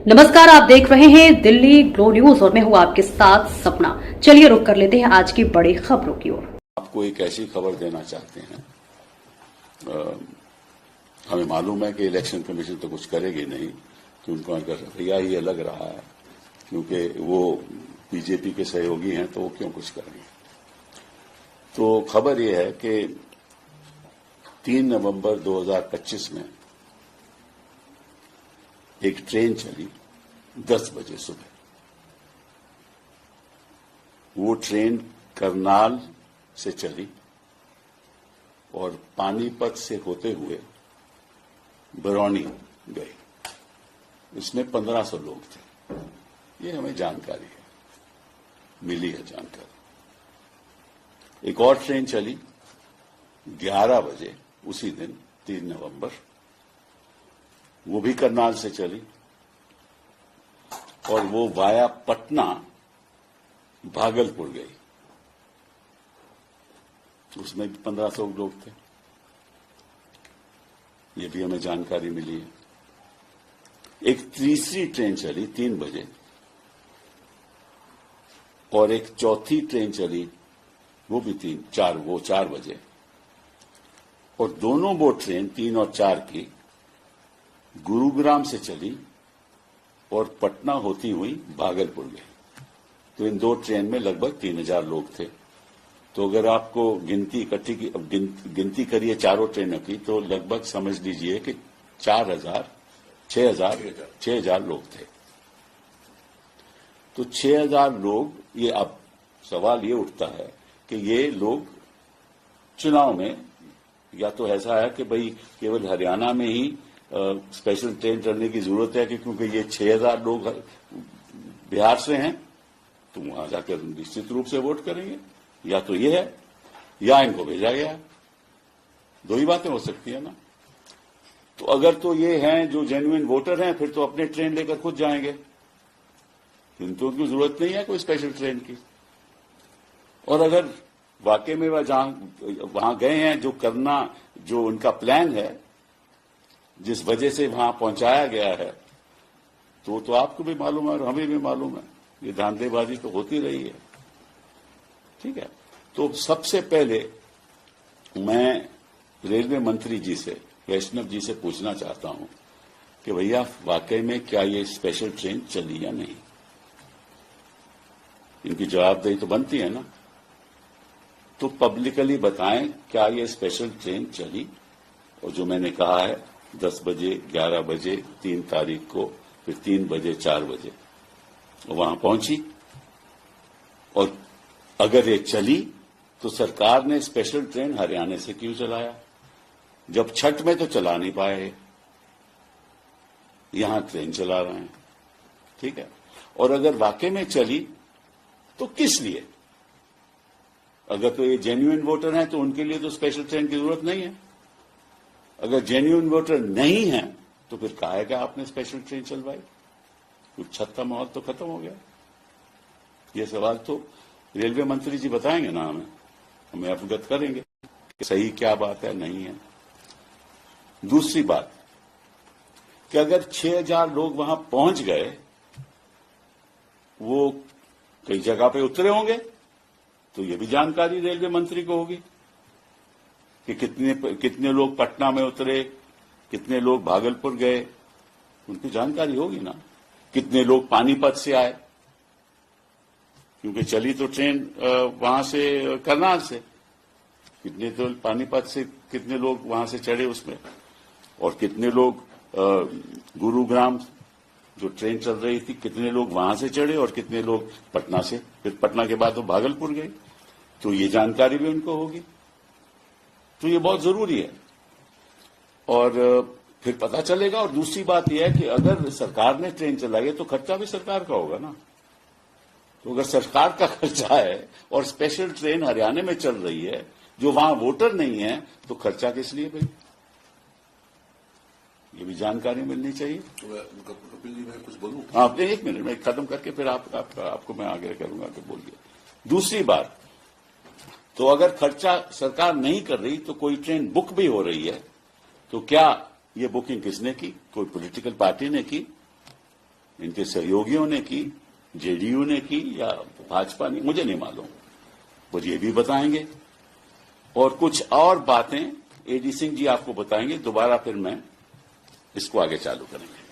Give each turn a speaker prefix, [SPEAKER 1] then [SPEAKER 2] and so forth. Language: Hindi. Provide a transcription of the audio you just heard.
[SPEAKER 1] नमस्कार, आप देख रहे हैं दिल्ली ग्लो न्यूज और मैं हूं आपके साथ सपना। चलिए रुक कर लेते हैं आज की बड़ी खबरों की ओर।
[SPEAKER 2] आपको एक ऐसी खबर देना चाहते हैं। हमें मालूम है कि इलेक्शन कमीशन तो कुछ करेगी नहीं, कि उनका रवैया ही अलग रहा है, क्योंकि वो बीजेपी के सहयोगी हैं, तो वो क्यों कुछ करेंगे। तो खबर ये है कि 3 नवंबर 2025 में एक ट्रेन चली 10 बजे सुबह। वो ट्रेन करनाल से चली और पानीपत से होते हुए बरौनी गई। इसमें 1500 लोग थे। ये हमें जानकारी है, मिली है जानकारी। एक और ट्रेन चली 11 बजे उसी दिन 3 नवंबर, वो भी करनाल से चली और वो वाया पटना भागलपुर गई। उसमें भी 1500 लोग थे। ये भी हमें जानकारी मिली है। एक तीसरी ट्रेन चली 3 बजे और एक चौथी ट्रेन चली वो भी 4 बजे, और दोनों वो ट्रेन 3 और 4 की गुरुग्राम से चली और पटना होती हुई भागलपुर गई। तो इन 2 ट्रेन में लगभग 3000 लोग थे। तो अगर आपको गिनती इकट्ठी की गिनती करिए चारों ट्रेनों की, तो लगभग समझ लीजिए कि 6,000 लोग थे। तो 6,000 लोग, ये अब सवाल ये उठता है कि ये लोग चुनाव में, या तो ऐसा है कि भाई केवल हरियाणा में ही स्पेशल ट्रेन चलने की जरूरत है कि क्योंकि ये 6,000 लोग बिहार से हैं, तो वहां जाकर निश्चित रूप से वोट करेंगे, या तो ये है या इनको भेजा गया है। 2 ही बातें हो सकती है ना। तो अगर तो ये हैं जो जेन्युइन वोटर हैं, फिर तो अपने ट्रेन लेकर खुद जाएंगे, फिर तो उनको जरूरत नहीं है कोई स्पेशल ट्रेन की। और अगर वाकई में वहां गए हैं, जो करना, जो उनका प्लान है, जिस वजह से वहां पहुंचाया गया है, तो आपको भी मालूम है और हमें भी मालूम है। ये धांधलेबाजी तो होती रही है। ठीक है। तो सबसे पहले मैं रेलवे मंत्री जी से, वैष्णव जी से पूछना चाहता हूं कि भैया वाकई में क्या ये स्पेशल ट्रेन चली या नहीं। इनकी जवाबदेही तो बनती है ना। तो पब्लिकली बताएं, क्या ये स्पेशल ट्रेन चली? और जो मैंने कहा है 10 बजे, 11 बजे, 3 तारीख को, फिर 3 बजे, 4 बजे वहां पहुंची। और अगर ये चली तो सरकार ने स्पेशल ट्रेन हरियाणा से क्यों चलाया? जब छठ में तो चला नहीं पाए, यहां ट्रेन चला रहे हैं। ठीक है। और अगर वाकई में चली तो किस लिए? अगर तो ये जेन्युइन वोटर हैं तो उनके लिए तो स्पेशल ट्रेन की जरूरत नहीं है। अगर जेन्युइन वोटर नहीं है तो फिर काहे का आपने स्पेशल ट्रेन चलवाई? कुछ छत का माहौल तो खत्म हो गया। ये सवाल तो रेलवे मंत्री जी बताएंगे ना, हमें अवगत करेंगे कि सही क्या बात है, नहीं है। दूसरी बात कि अगर 6,000 लोग वहां पहुंच गए, वो कई जगह पे उतरे होंगे, तो ये भी जानकारी रेलवे मंत्री को होगी कि कितने लोग पटना में उतरे, कितने लोग भागलपुर गए, उनकी जानकारी होगी ना। कितने लोग पानीपत से आए, क्योंकि चली तो ट्रेन वहां से करनाल से, कितने तो पानीपत से कितने लोग वहां से चढ़े उसमें, और कितने लोग गुरुग्राम जो ट्रेन चल रही थी, कितने लोग वहां से चढ़े और कितने लोग पटना से, फिर पटना के बाद वो भागलपुर गए। तो ये जानकारी भी उनको होगी। तो ये बहुत जरूरी है और फिर पता चलेगा। और दूसरी बात यह है कि अगर सरकार ने ट्रेन चलाई है तो खर्चा भी सरकार का होगा ना। तो अगर सरकार का खर्चा है और स्पेशल ट्रेन हरियाणा में चल रही है, जो वहां वोटर नहीं है, तो खर्चा किस लिए भाई? ये भी जानकारी मिलनी चाहिए।
[SPEAKER 3] तो मैं कुछ बोलूं?
[SPEAKER 2] हाँ, एक मिनट में खत्म करके फिर आपको मैं आगे करूंगा कि बोलिए। दूसरी बात, तो अगर खर्चा सरकार नहीं कर रही तो कोई ट्रेन बुक भी हो रही है, तो क्या ये बुकिंग किसने की? कोई पॉलिटिकल पार्टी ने की? इनके सहयोगियों ने की, जेडीयू ने की या भाजपा ने, मुझे नहीं मालूम, वो ये भी बताएंगे। और कुछ और बातें एडी सिंह जी आपको बताएंगे, दोबारा फिर मैं इसको आगे चालू करेंगे।